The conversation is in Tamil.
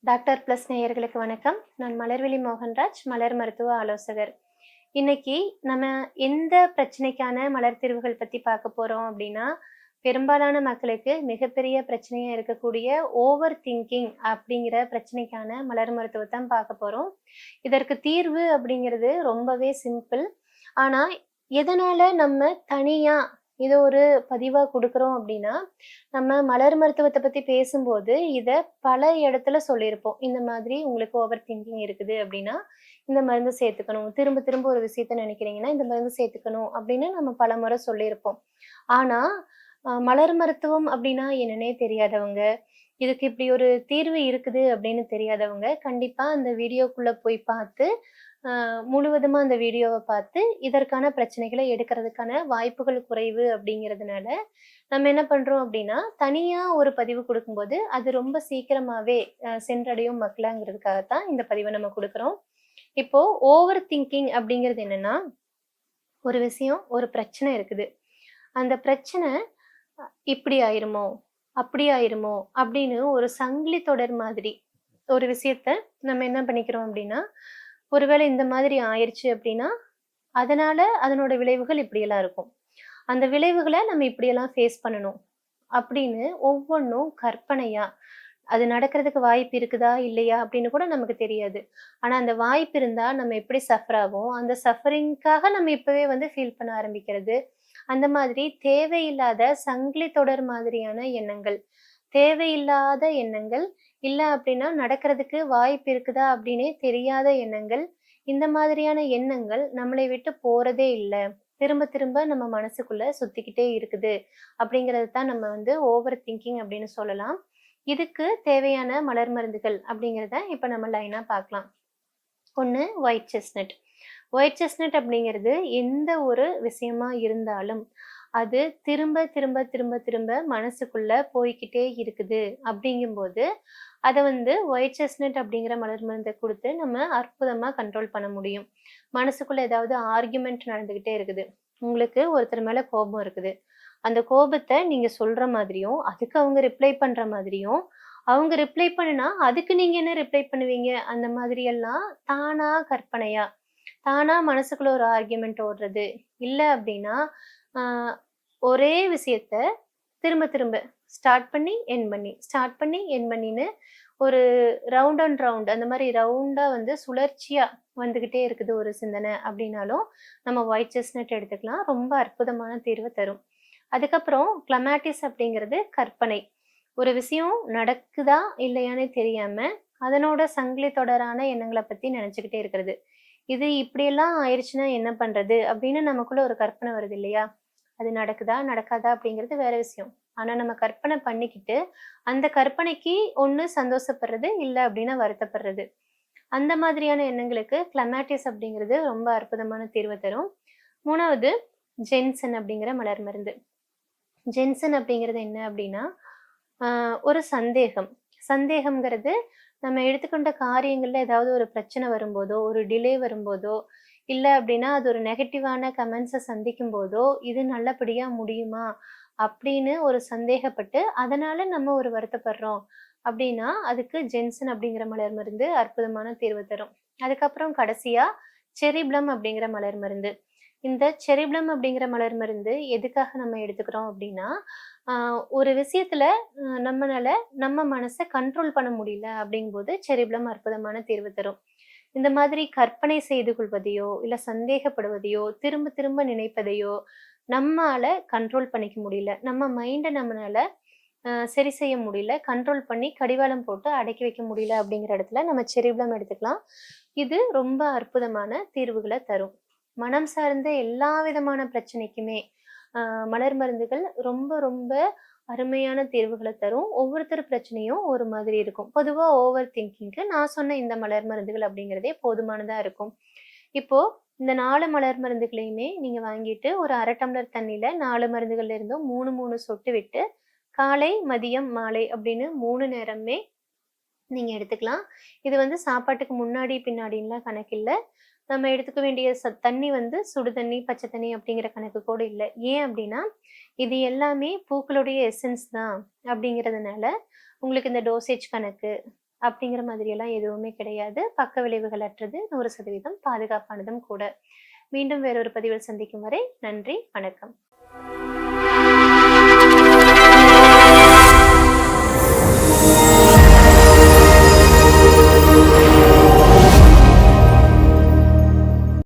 டாக்டர் பிளஸ் நேயர்களுக்கு வணக்கம். நான் மலர்விழி மோகன்ராஜ், மலர் மருத்துவ ஆலோசகர். இன்னைக்கு நம்ம எந்த பிரச்சனைக்கான மலர் தீர்வுகள் பத்தி பார்க்க போறோம் அப்படின்னா, பெரும்பாலான மக்களுக்கு மிகப்பெரிய பிரச்சனையா இருக்கக்கூடிய ஓவர் திங்கிங் அப்படிங்கிற பிரச்சனைக்கான மலர் மருத்துவத்த பார்க்க போறோம். இதற்கு தீர்வு அப்படிங்கிறது ரொம்பவே சிம்பிள். ஆனா, எதனால நம்ம தனியா இத ஒரு பதிவா குடுக்குறோம் அப்படின்னா, நம்ம மலர் மருத்துவத்த பத்தி பேசும்போது, இத பல இடத்துல சொல்லியிருப்போம். இந்த மாதிரி உங்களுக்கு ஓவர் திங்கிங் இருக்குது அப்படின்னா, இந்த மருந்து சேர்த்துக்கணும். திரும்ப திரும்ப ஒரு விஷயத்த நினைக்கிறீங்கன்னா, இந்த மருந்து சேர்த்துக்கணும் அப்படின்னு நம்ம பலமுறை சொல்லியிருப்போம். ஆனா, மலர் மருத்துவம் அப்படின்னா என்னன்னே தெரியாதவங்க, இதுக்கு இப்படி ஒரு தீர்வு இருக்குது அப்படின்னு தெரியாதவங்க, கண்டிப்பா அந்த வீடியோக்குள்ள போய் பார்த்து, அ முழுவதுமா அந்த வீடியோவ பார்த்து, இதற்கான பிரச்சனைகள எடுக்கிறதுக்கான வாய்ப்புகள் குறைவு அப்படிங்கிறதுனால, நம்ம என்ன பண்றோம் அப்படின்னா, தனியா ஒரு பதிவு குடுக்கும்போது, அது ரொம்ப சீக்கிரமாவே சென்றடையும் மக்களாங்கிறதுக்காக தான் இந்த பதிவ நம்ம குடுக்குறோம். இப்போ ஓவர் திங்கிங் அப்படிங்கிறது என்னன்னா, ஒரு விஷயம், ஒரு பிரச்சனை இருக்குது. அந்த பிரச்சனை இப்படி ஆயிருமோ? அப்படி ஆயிருமோ? அப்படின்னு ஒரு சங்கிலி தொடர் மாதிரி ஒரு விஷயத்த நம்ம என்ன பண்ணிக்கிறோம் அப்படின்னா, ஒருவேளை இந்த மாதிரி ஆயிருச்சு அப்படின்னா, அதனால அதனோட விளைவுகள் இப்படியெல்லாம் இருக்கும். அந்த விளைவுகள நம்ம இப்படியெல்லாம் ஃபேஸ் பண்ணணும். அப்படின்னு ஒவ்வொன்னும் கற்பனையா, அது நடக்கிறதுக்கு வாய்ப்பு இருக்குதா? இல்லையா? அப்படின்னு கூட நமக்கு தெரியாது. ஆனா அந்த வாய்ப்பு இருந்தா நம்ம எப்படி சஃபர் ஆவோம்? அந்த சஃபரிங்க்காக நம்ம இப்பவே வந்து ஃபீல் பண்ண ஆரம்பிக்கிறது. அந்த மாதிரி தேவையில்லாத சங்கிலி தொடர் மாதிரியான எண்ணங்கள். தேவையில்லாத எண்ணங்கள், இல்ல அப்படின்னா நடக்கிறதுக்கு வாய்ப்பு இருக்குதா அப்படின்னே தெரியாத எண்ணங்கள். இந்த மாதிரியான எண்ணங்கள் நம்மளை விட்டு போறதே இல்ல. திரும்ப திரும்ப நம்ம மனசுக்குள்ள சுத்திக்கிட்டே இருக்குது. அப்படிங்கிறது தான் நம்ம வந்து ஓவர் திங்கிங் அப்படின்னு சொல்லலாம். இதுக்கு தேவையான மலர் மருந்துகள் அப்படிங்கிறத இப்ப நம்ம லைனா பார்க்கலாம். 1 ஒயிட் செஸ்னட். ஒயிட் செஸ்னட் அப்படிங்கிறது எந்த ஒரு விஷயமா இருந்தாலும், அது திரும்ப திரும்ப திரும்ப திரும்ப மனசுக்குள்ள போய்க்கிட்டே இருக்குது அப்படிங்கும்போது, அத வந்து ஒயிட் செஸ்னட் அப்படிங்கிற மலர் மருந்த குடுத்து நம்ம அற்புதமா கண்ட்ரோல் பண்ண முடியும். மனசுக்குள்ள ஏதாவது ஆர்க்யூமென்ட் நடந்துகிட்டே இருக்குது. உங்களுக்கு ஒருத்தர் மேல கோபம் இருக்குது. அந்த கோபத்த நீங்க சொல்ற மாதிரியும், அதுக்கு அவங்க ரிப்ளை பண்ற மாதிரியும், அவங்க ரிப்ளை பண்ணுனா, அதுக்கு நீங்க என்ன ரிப்ளை பண்ணுவீங்க? அந்த மாதிரி எல்லாம் தானா கற்பனையா, தானா மனசுக்குள்ள ஒரு ஆர்க்யூமென்ட் ஓடுறது. இல்ல அப்டின்னா, ஆ ஒரே விஷயத்த திரும்ப திரும்ப ஸ்டார்ட் பண்ணி, எண்ட் பண்ணி, ஸ்டார்ட் பண்ணி, எண்ட் பண்ணின்னு ஒரு ரவுண்ட் அண்ட் ரவுண்ட் அந்த மாரி ரவுண்டா வந்து சுழற்சியா வந்துகிட்டே இருக்குது ஒரு சிந்தனை அப்டின்னாலும், நம்ம ஒயிட் செஸ்னட் எடுத்துக்கலாம். ரொம்ப அற்புதமான தீர்வ தரும். அதுக்கப்புறம் கிளமாட்டிஸ் அப்படிங்கிறது கற்பனை. ஒரு விஷயம் நடக்குதா இல்லையான்னு தெரியாம, அதனோட சங்கிலி தொடரான எண்ணங்கள பத்தி நெனச்சுக்கிட்டே இருக்கிறது. இது இப்படியெல்லாம் ஆயிருச்சுன்னா என்ன பண்றது? அப்படின்னு நமக்குள்ள ஒரு கற்பனை வருது இல்லையா? அது நடக்குதா? நடக்காதா? அப்படிங்கிறது வேற விஷயம். ஆனா நம்ம கற்பனை பண்ணிக்கிட்டு, அந்த கற்பனைக்கு ஒண்ணு சந்தோஷப்படுறது, இல்ல அப்படின்னா வருத்தப்படுறது. அந்த மாதிரியான எண்ணங்களுக்கு கிளமாட்டிஸ் அப்படிங்கிறது ரொம்ப அற்புதமான தீர்வ தரும். 3வது ஜென்சன் அப்படிங்கிற மலர் மருந்து. ஜென்சன் அப்படிங்கிறது என்ன அப்படின்னா, ஆ ஒரு சந்தேகம். சந்தேகம்ங்கிறது நம்ம எடுத்துக்கொண்ட காரியங்கள்ல ஏதாவது ஒரு பிரச்சனை வரும்போதோ, ஒரு டிலே வரும்போதோ, இல்ல அப்படின்னா அது ஒரு நெகட்டிவான கமெண்ட்ஸ சந்திக்கும்போதோ, இது நல்லபடியா முடியுமா? அப்படின்னு ஒரு சந்தேகப்பட்டு, அதனால நம்ம ஒரு வருத்தப்படுறோம் அப்படின்னா, அதுக்கு ஜென்சன் அப்படிங்கிற மலர் மருந்து அற்புதமான தீர்வு தரும். அதுக்கப்புறம் கடைசியா செரிப்ளம் அப்படிங்கிற மலர் மருந்து. இந்த செரிப்ளம் அப்படிங்கிற மலர் மருந்து எதுக்காக நம்ம எடுத்துக்கிறோம் அப்படின்னா, ஆ ஒரு விஷயத்துல நம்மனால நம்ம மனச கண்ட்ரோல் பண்ண முடியல அப்படிங்கும்போது செரிப்ளம் அற்புதமான தீர்வு தரும். இந்த மாதிரி கற்பனை செய்து கொள்வதையோ, இல்ல சந்தேகப்படுவதையோ, திரும்ப திரும்ப நினைப்பதையோ, நம்மால கண்ட்ரோல் பண்ணிக்க முடியல. நம்ம மைண்ட நம்மனால சரி செய்ய முடியல. கண்ட்ரோல் பண்ணி கடிவாளம் போட்டு அடக்கி வைக்க முடியல அப்படிங்கிற இடத்துல நம்ம செரிப்ளம் எடுத்துக்கலாம். இது ரொம்ப அற்புதமான தீர்வுகள தரும். மனம் சார்ந்த எல்லா விதமான பிரச்சனைக்குமே அ மலர் மருந்துகள் ரொம்ப ரொம்ப அருமையான தீர்வுகள தரும். ஒவ்வொருத்தர் பிரச்சனையும் ஒரு மாதிரி இருக்கும். பொதுவா ஓவர் திங்கிங்க்கு நான் சொன்ன இந்த மலர் மருந்துகள் அப்படிங்கிறதே போதுமானதா இருக்கும். இப்போ இந்த 4 மலர் மருந்துகளையுமே நீங்க வாங்கிட்டு ஒரு 1/2 டம்ளர் தண்ணீல 4 மருந்துகள்ல இருந்தும் 3, 3 சொட்டு விட்டு காலை, மதியம், மாலை அப்படின்னு 3 நேரமுமே நீங்க எடுத்துக்கலாம். இது வந்து சாப்பாட்டுக்கு முன்னாடி, பின்னாடின்லாம் கணக்கில்ல. நம்ம எடுத்துக்க வேண்டிய தண்ணி வந்து சுடு தண்ணி, பச்சை தண்ணி அப்படிங்கிற கணக்கு கூட இல்ல. ஏன் அப்படின்னா, இது எல்லாமே பூக்களுடைய எசன்ஸ் தான் அப்படிங்கிறதுனால, உங்களுக்கு இந்த டோசேஜ் கணக்கு, அப்படிங்கிற மாதிரியெல்லாம் எதுவுமே கிடையாது. பக்க விளைவுகள் அற்றது, 100% பாதுகாப்பானதும் கூட. மீண்டும் வேறொரு பதிவில் சந்திக்கும் வரை நன்றி, வணக்கம்.